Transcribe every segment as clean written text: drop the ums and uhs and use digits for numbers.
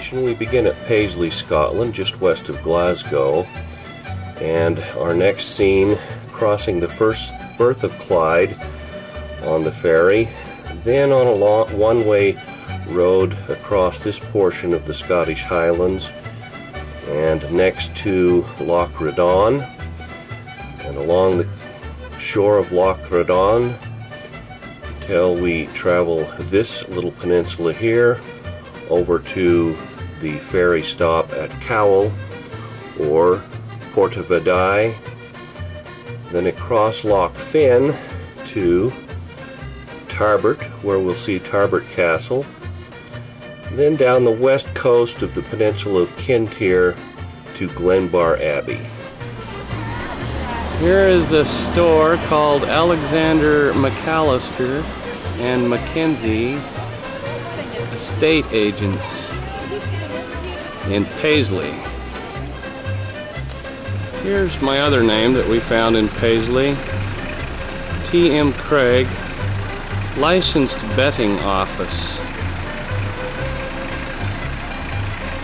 navigation, we begin at Paisley, Scotland, just west of Glasgow, and our next scene crossing the Firth of Clyde on the ferry, then on a one-way road across this portion of the Scottish Highlands, and next to Loch Riddon, and along the shore of Loch Riddon until we travel this little peninsula here over to the ferry stop at Cowell or Portavadie, then across Loch Finn to Tarbert, where we'll see Tarbert Castle, then down the west coast of the Pennisula of Kintyre to Glenbarr Abbey. Here is a store called Alexander McAllister and Mackenzie Estate Agents in Paisley. Here's my other name that we found in Paisley, T.M. Craig, Licensed Betting Office.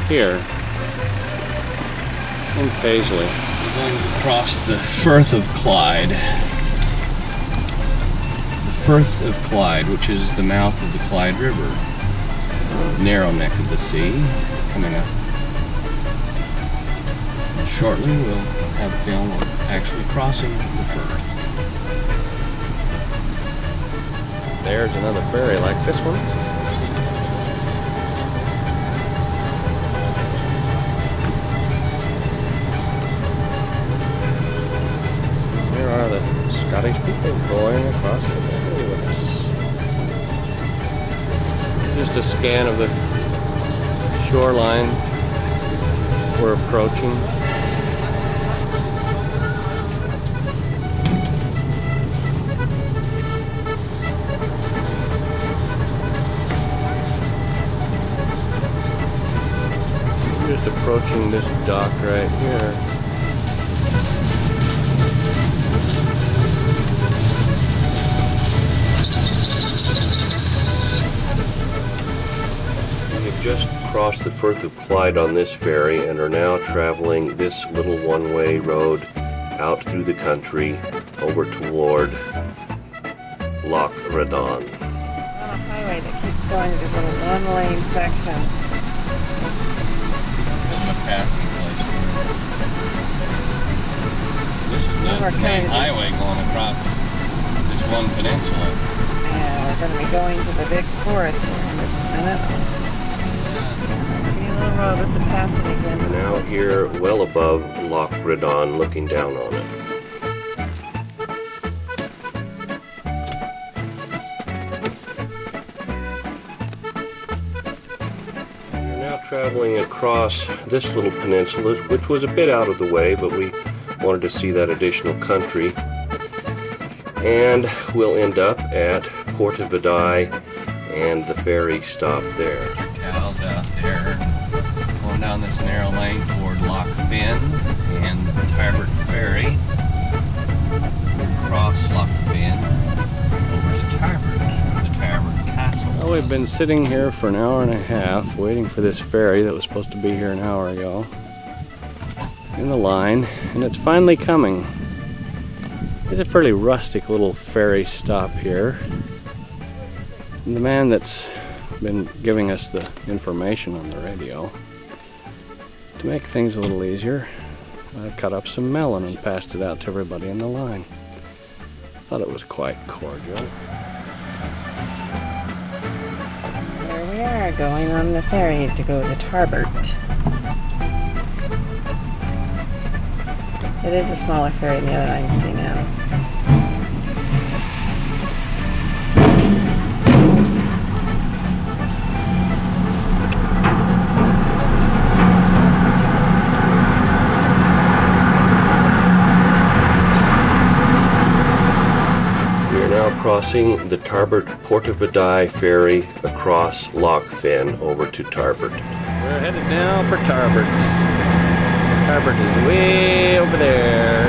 Here in Paisley. We're going to cross the Firth of Clyde. The Firth of Clyde, which is the mouth of the Clyde River. Narrow neck of the sea coming up. And shortly we'll have film of actually crossing the Firth. There's another ferry like this one. The Scottish people going across the ferry with us. Just a scan of the shoreline we're approaching. We're just approaching this dock right here. Just crossed the Firth of Clyde on this ferry and are now traveling this little one-way road out through the country over toward Loch Riddon. On a highway that keeps going to these little one-lane sections. There's a passing place. This is the main highway going across this one peninsula. Yeah, we're going to be going to the big forest here in just a minute. Road with the passing again. We're now here well above Loch Riddon, looking down on it. We're now traveling across this little peninsula, which was a bit out of the way, but we wanted to see that additional country. And we'll end up at Portavadie and the ferry stop there. Cows out there. Going down this narrow lane toward Loch Finn and Tarbert Ferry. Across Loch Finn over to Tarbert, the Tarbert Castle. Well, we've been sitting here for an hour and a half waiting for this ferry that was supposed to be here an hour ago in the line, and it's finally coming. It's a fairly rustic little ferry stop here. And the man that's been giving us the information on the radio, to make things a little easier, I cut up some melon and passed it out to everybody in the line. Thought it was quite cordial. Here we are, going on the ferry to go to Tarbert. It is a smaller ferry than the other I can see now. Crossing the Tarbert Portavadie ferry across Loch Finn over to Tarbert. We're headed now for Tarbert. Tarbert is way over there.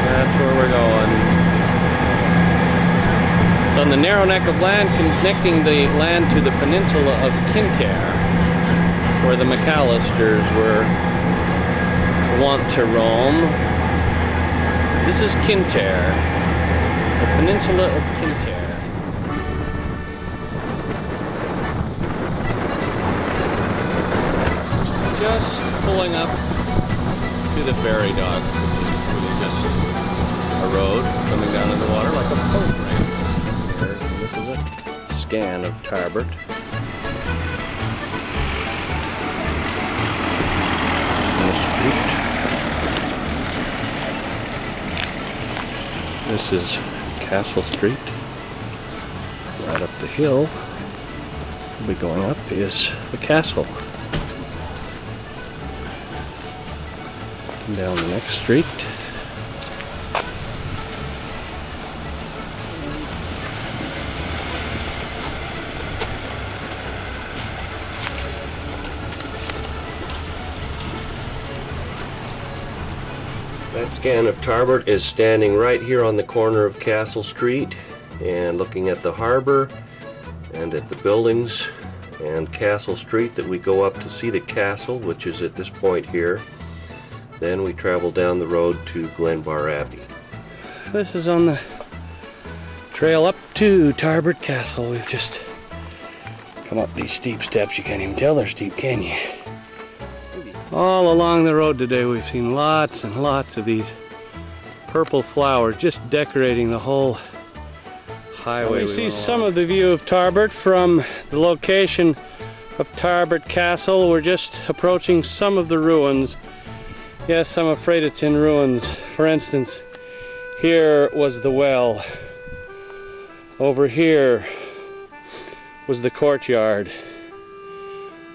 That's where we're going. It's on the narrow neck of land connecting the land to the Pennisula of Kintyre. where the Macalisters were wont to roam. This is Kintyre, the Peninsula of Kintyre. Just pulling up to the ferry dock, which is really just a road coming down in the water like a boat ramp. This is a scan of Tarbert. This is Castle Street. Right up the hill, we'll be going up, is the castle. And down the next street. That scan of Tarbert is standing right here on the corner of Castle Street and looking at the harbor and at the buildings and Castle Street that we go up to see the castle, which is at this point here. Then we travel down the road to Glenbarr Abbey. This is on the trail up to Tarbert Castle. We've just come up these steep steps. You can't even tell they're steep, can you? All along the road today we've seen lots and lots of these purple flowers just decorating the whole highway. We see some of the view of Tarbert from the location of Tarbert Castle. We're just approaching some of the ruins. Yes, I'm afraid it's in ruins. For instance, here was the well. Over here was the courtyard.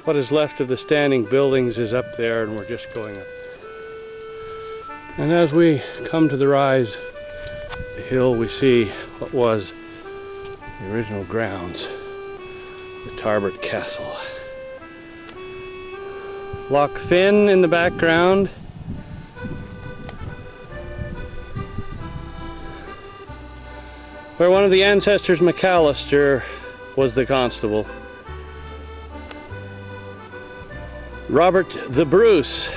What is left of the standing buildings is up there, and we're just going up. And as we come to the rise of the hill, we see what was the original grounds, the Tarbert Castle. Loch Riddon in the background. Where one of the ancestors, Macalister, was the constable. Robert the Bruce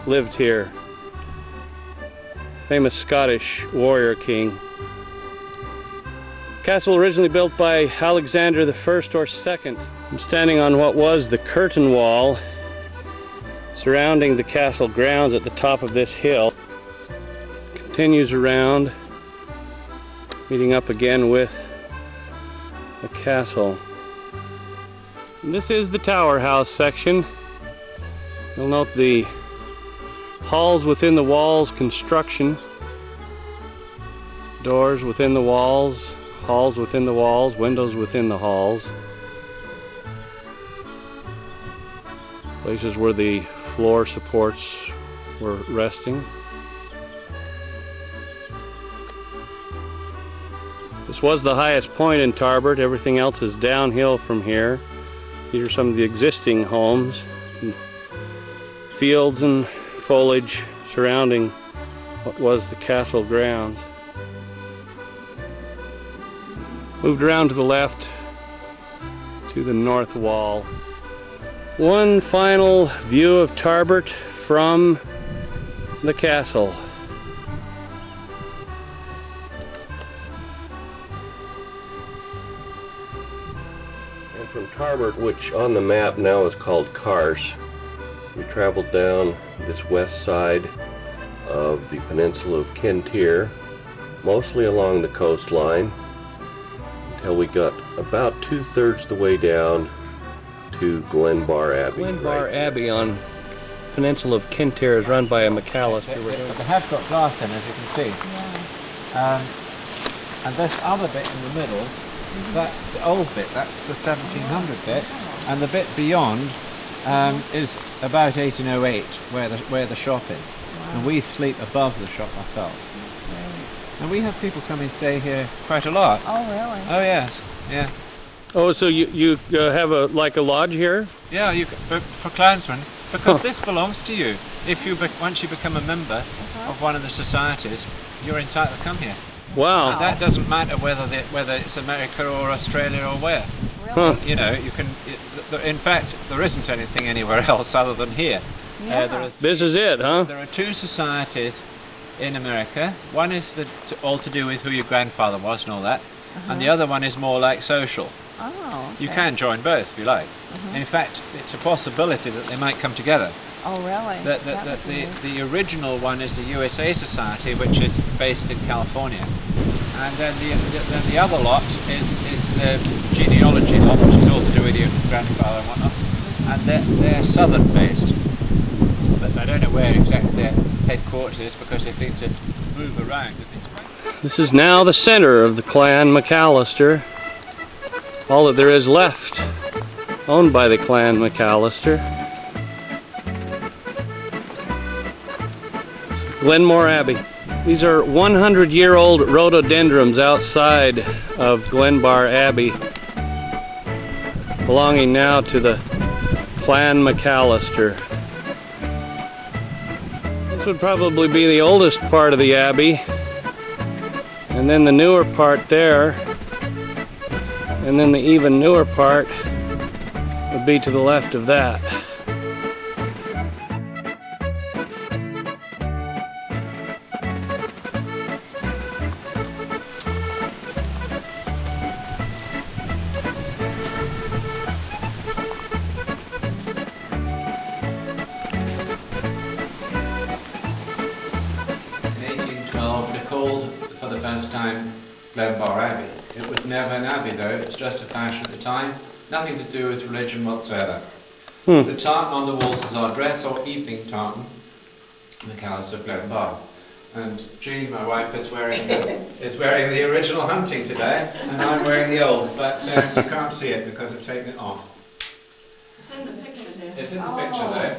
lived here. Famous Scottish warrior king. Castle originally built by Alexander the First or Second. I'm standing on what was the curtain wall surrounding the castle grounds at the top of this hill. Continues around, meeting up again with the castle. And this is the Tower House section. You'll note the halls within the walls construction. Doors within the walls, halls within the walls, windows within the halls. Places where the floor supports were resting. This was the highest point in Tarbert. Everything else is downhill from here. These are some of the existing homes. Fields and foliage surrounding what was the castle grounds. Moved around to the left to the north wall. One final view of Tarbert from the castle. And from Tarbert, which on the map now is called Carse, we traveled down this west side of the Peninsula of Kintyre, mostly along the coastline, until we got about 2/3 the way down to Glenbarr Abbey. Glenbarr Abbey on Peninsula of Kintyre is run by a Macalister. They have got glass in, as you can see. Yeah. And this other bit in the middle, that's the old bit, that's the 1700 bit, and the bit beyond is about 1808, where the shop is. Wow. And we sleep above the shop ourselves. Right. And we have people come and stay here quite a lot. Oh, really? Oh, yes. Yeah. Oh, so you have like a lodge here? Yeah, for clansmen, because this belongs to you. If once you become a member of one of the societies, you're entitled to come here. Wow. And that doesn't matter whether it's America or Australia or where. Really? Huh. You know, you can. In fact, there isn't anything anywhere else other than here. Yeah. This is it, huh? There are two societies in America. One is all to do with who your grandfather was and all that, and the other one is more like social. Oh, okay. You can join both if you like. In fact, it's a possibility that they might come together. Oh, really? The original one is the USA Society, which is based in California, and then the other lot is the genealogy lot, which is all to do with your grandfather and whatnot, and they're southern based, but I don't know where exactly their headquarters is because they seem to move around. This is now the center of the clan Macalister. All that there is left, owned by the clan Macalister. Glenbarr Abbey. These are 100-year-old rhododendrons outside of Glenbarr Abbey, belonging now to the clan Macalister. This would probably be the oldest part of the abbey, and then the newer part there, and then the even newer part would be to the left of that. For the first time, Glenbarr Abbey. It was never an abbey though, it was just a fashion at the time, nothing to do with religion whatsoever. The tartan on the walls is our dress or evening tartan, Macalister of Glenbarr. And Jeanne, my wife, is wearing the original hunting today, and I'm wearing the old, but you can't see it because I've taken it off. It's in the picture there. It's in the picture though,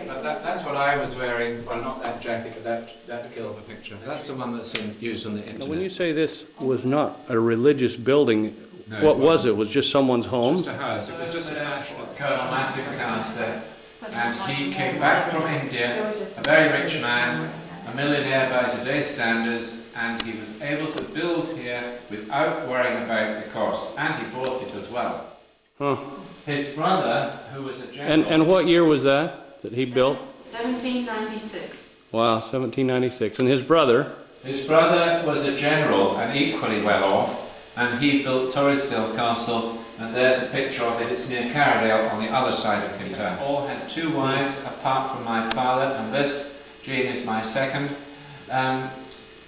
but that's what I was wearing. Well, not that jacket, but that Gilbert picture. That's the one that's used on the internet. Now, when you say this was not a religious building, no, what was it? It was just someone's home? Just a house. It was just a house of Colonel Matthew McAllister, and he came back from India, a very rich man, a millionaire by today's standards, and he was able to build here without worrying about the cost, and he bought it as well. Huh. His brother, who was a general... And what year was that he built? 1796. Wow, 1796. And his brother? His brother was a general and equally well off, and he built Tarbert Castle, and there's a picture of it. It's near Carradale on the other side of Kintyre. All had two wives apart from my father, and this, Jeanne, is my second.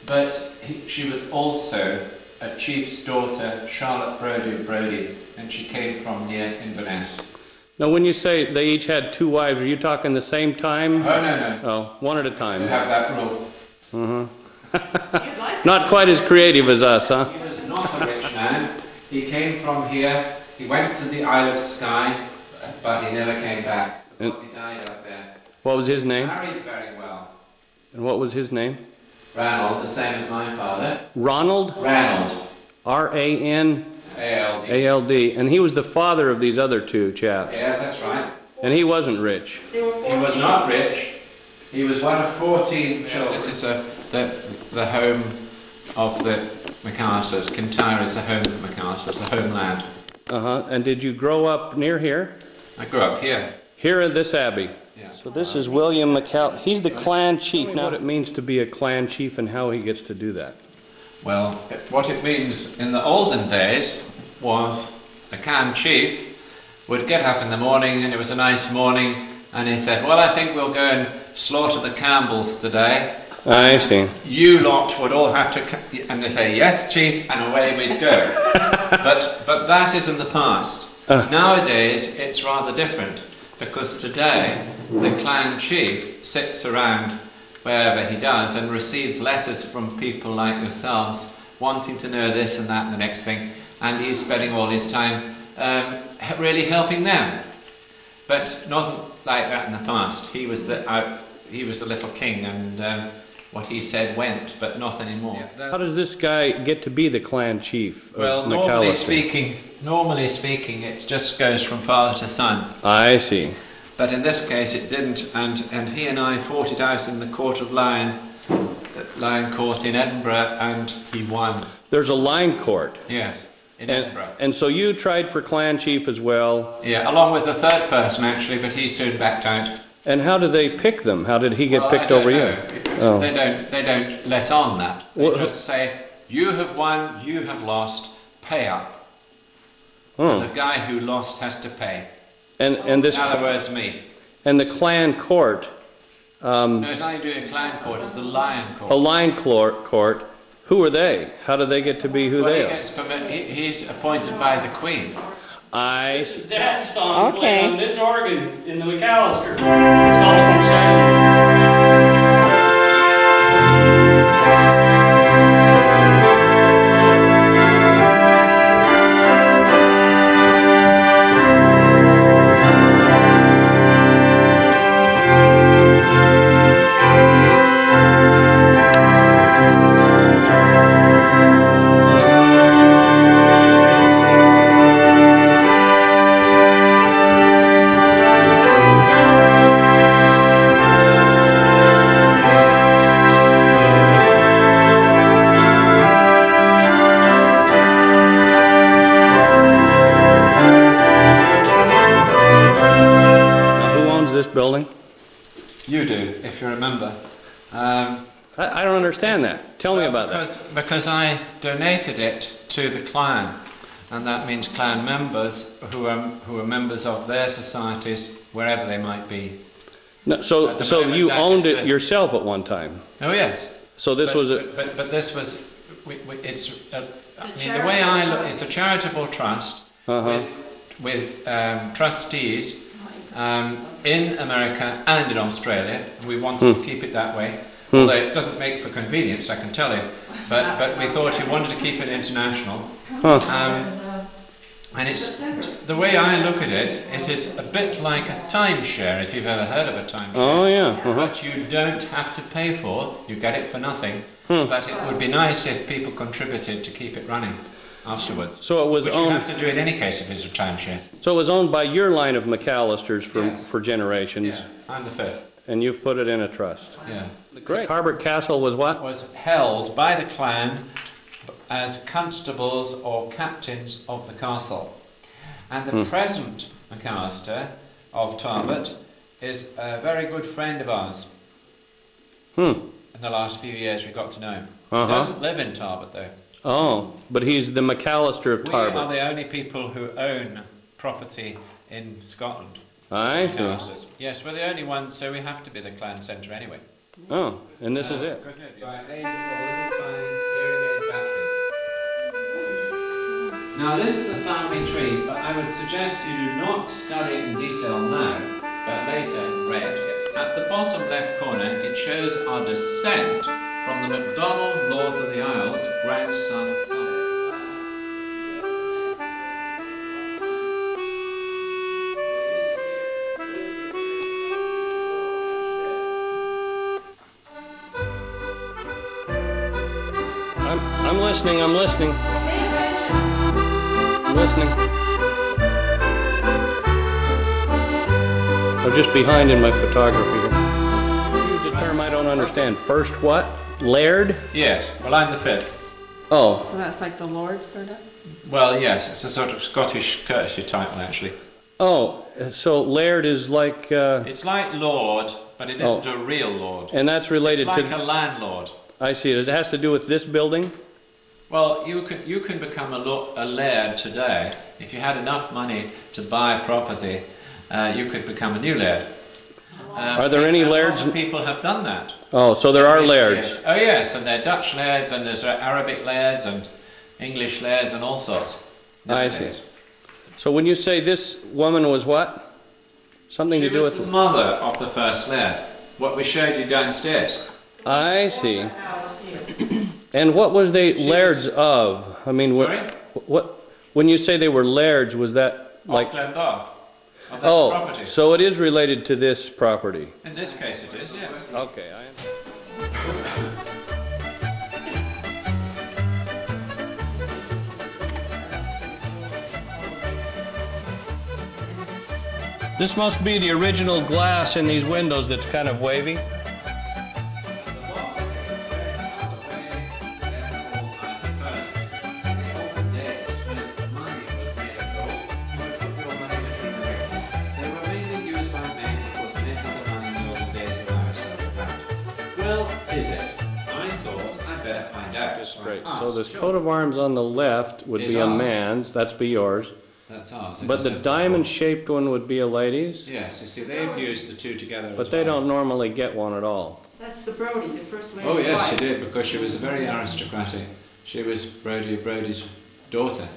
But she was also a chief's daughter, Charlotte Brodie, and she came from near Inverness. Now, when you say they each had two wives, are you talking the same time? Oh, no. Oh, one at a time. We have that rule. Not quite as creative as us, huh? He was not a rich man. He came from here. He went to the Isle of Skye, but he never came back because he died out there. What was his name? Married very well. And what was his name? Ranald, the same as my father. Ronald? Ranald. R-A-N? A-L-D. A-L-D. And he was the father of these other two chaps. Yes, that's right. And he wasn't rich. He was not rich. He was one of 14 children. This is the home of the Macallisters. Kintyre is the home of the Macallisters, the homeland. And did you grow up near here? I grew up here. Here at this abbey? Yeah. So this is William McAllister. He's the clan chief. Now, what it means to be a clan chief and how he gets to do that? Well, what it means in the olden days was a clan chief would get up in the morning, and it was a nice morning, and he said, well, I think we'll go and slaughter the Campbells today. I see. You lot would all have to, and they say, yes, chief, and away we'd go. but that is in the past. Nowadays, it's rather different, because today, the clan chief sits around wherever he does and receives letters from people like yourselves wanting to know this and that and the next thing, and he's spending all his time really helping them. But it wasn't like that in the past. He was the little king, and what he said went, but not anymore. How does this guy get to be the clan chief of Well, Macallister? normally speaking, it just goes from father to son. I see. But in this case it didn't, and he and I fought it out in the Court of Lion, Lion Court in Edinburgh, and he won. There's a line court. Yes. in Edinburgh. And so you tried for clan chief as well? Yeah, along with a third person actually, but he soon backed out. And how did they pick them? How did he get picked over you? Oh. They don't let on that. They just say, you have won, you have lost, pay up. And the guy who lost has to pay. And this, in other words, me. And the clan court. No, it's not doing a clan court, it's the lion court. A lion court. Who are they? How do they get to be who they are? He's appointed by the Queen. This is Dad's song playing on this organ in the Macalister. It's called a procession. Building? You do, if you remember. I don't understand that. Tell me about that. Because I donated it to the clan, and that means clan members who are members of their societies, wherever they might be. No, so you owned it yourself at one time? Oh yes. So this was a... But this was... the way I look, it's a charitable trust with trustees in America and in Australia. We wanted to keep it that way, although it doesn't make for convenience, I can tell you. But we thought we wanted to keep it international. And it's the way I look at it. It is a bit like a timeshare, if you've ever heard of a timeshare. Oh yeah. But you don't have to pay for. You get it for nothing. But it would be nice if people contributed to keep it running afterwards. So it was which owned. You have to do in any case if it's a timeshare. So it was owned by your line of Macallisters for generations. Yeah, I'm the fifth. And you've put it in a trust. Yeah. Great. Tarbert Castle was what? Was held by the clan as constables or captains of the castle. And the present Macalister of Tarbert is a very good friend of ours. In the last few years we got to know him. He doesn't live in Tarbert though. Oh, but he's the Macalister of Tarbert. We are the only people who own property in Scotland. I see. Yes, we're the only ones, so we have to be the clan centre anyway. Oh, and this is it. Now this is a family tree, but I would suggest you do not study it in detail now, but later read. At the bottom left corner, it shows our descent from the MacDonald Lords of the Isles, grandson of Suffolk. I'm listening, I'm listening. I'm listening. I'm just behind in my photography here. Use a term I don't understand. First what? Laird? Yes, well I'm the fifth. Oh. So that's like the Lord, sort of? Well, yes, it's a sort of Scottish courtesy title actually. Oh, so Laird is like... It's like Lord, but it isn't a real Lord. And that's related to... It's like a landlord. I see. It has to do with this building? Well, you can become a laird today. If you had enough money to buy property, you could become a new laird. Are there any lairds? Lots of people have done that. Oh, so there are lairds. Years. Oh yes, and there are Dutch lairds, and there's Arabic lairds, and English lairds, and all sorts. I see. So when you say this woman was what? Something to do with... She was the mother of the first laird. What we showed you downstairs. I see. And what was they lairds of? I mean, what? When you say they were lairds, was that like? Glenbarr. Oh, property. So it is related to this property. In this case, it is. Yes. Okay. This must be the original glass in these windows that's kind of wavy. is it? I thought I'd better find out. Just Right. So this coat of arms on the left would be a man's. That's be yours. That's ours. But the diamond-shaped one would be a lady's? Yes, you see, they've used the two together. But they don't normally get one at all. That's the Brodie, the first lady's Oh yes, wife. she did, because she was a very aristocratic. She was Brodie's daughter.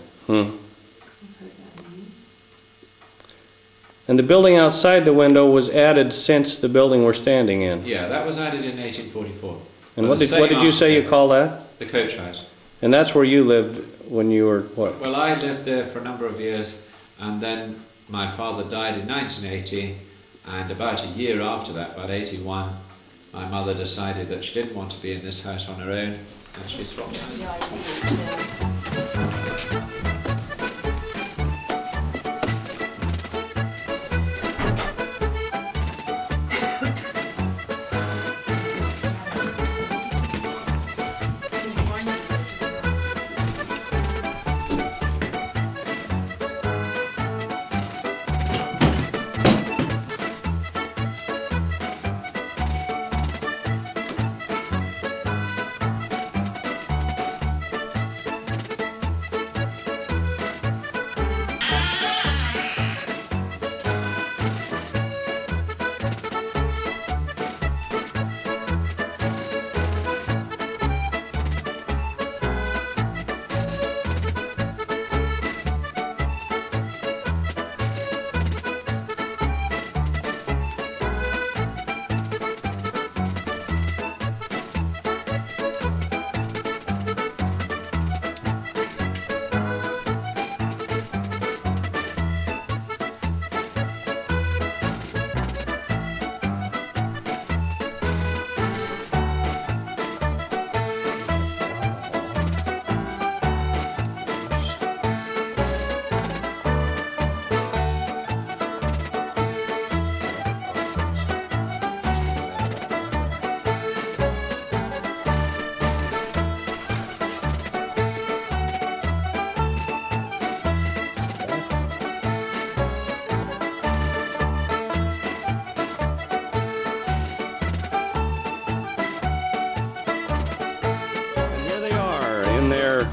And the building outside the window was added since the building we're standing in. Yeah, that was added in 1844. And what did you say you call that? The coach house. And that's where you lived when you were what? Well, I lived there for a number of years, and then my father died in 1980, and about a year after that, about 81, my mother decided that she didn't want to be in this house on her own, and she swapped houses.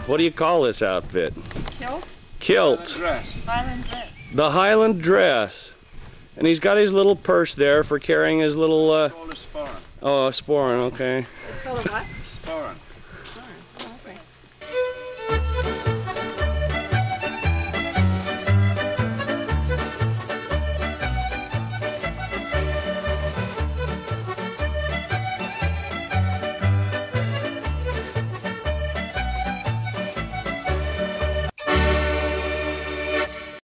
What do you call this outfit? Kilt? Kilt. Highland dress. The Highland dress. And he's got his little purse there for carrying his little... It's called a sporran. Oh, a sporran, okay. It's called a what? Sporran.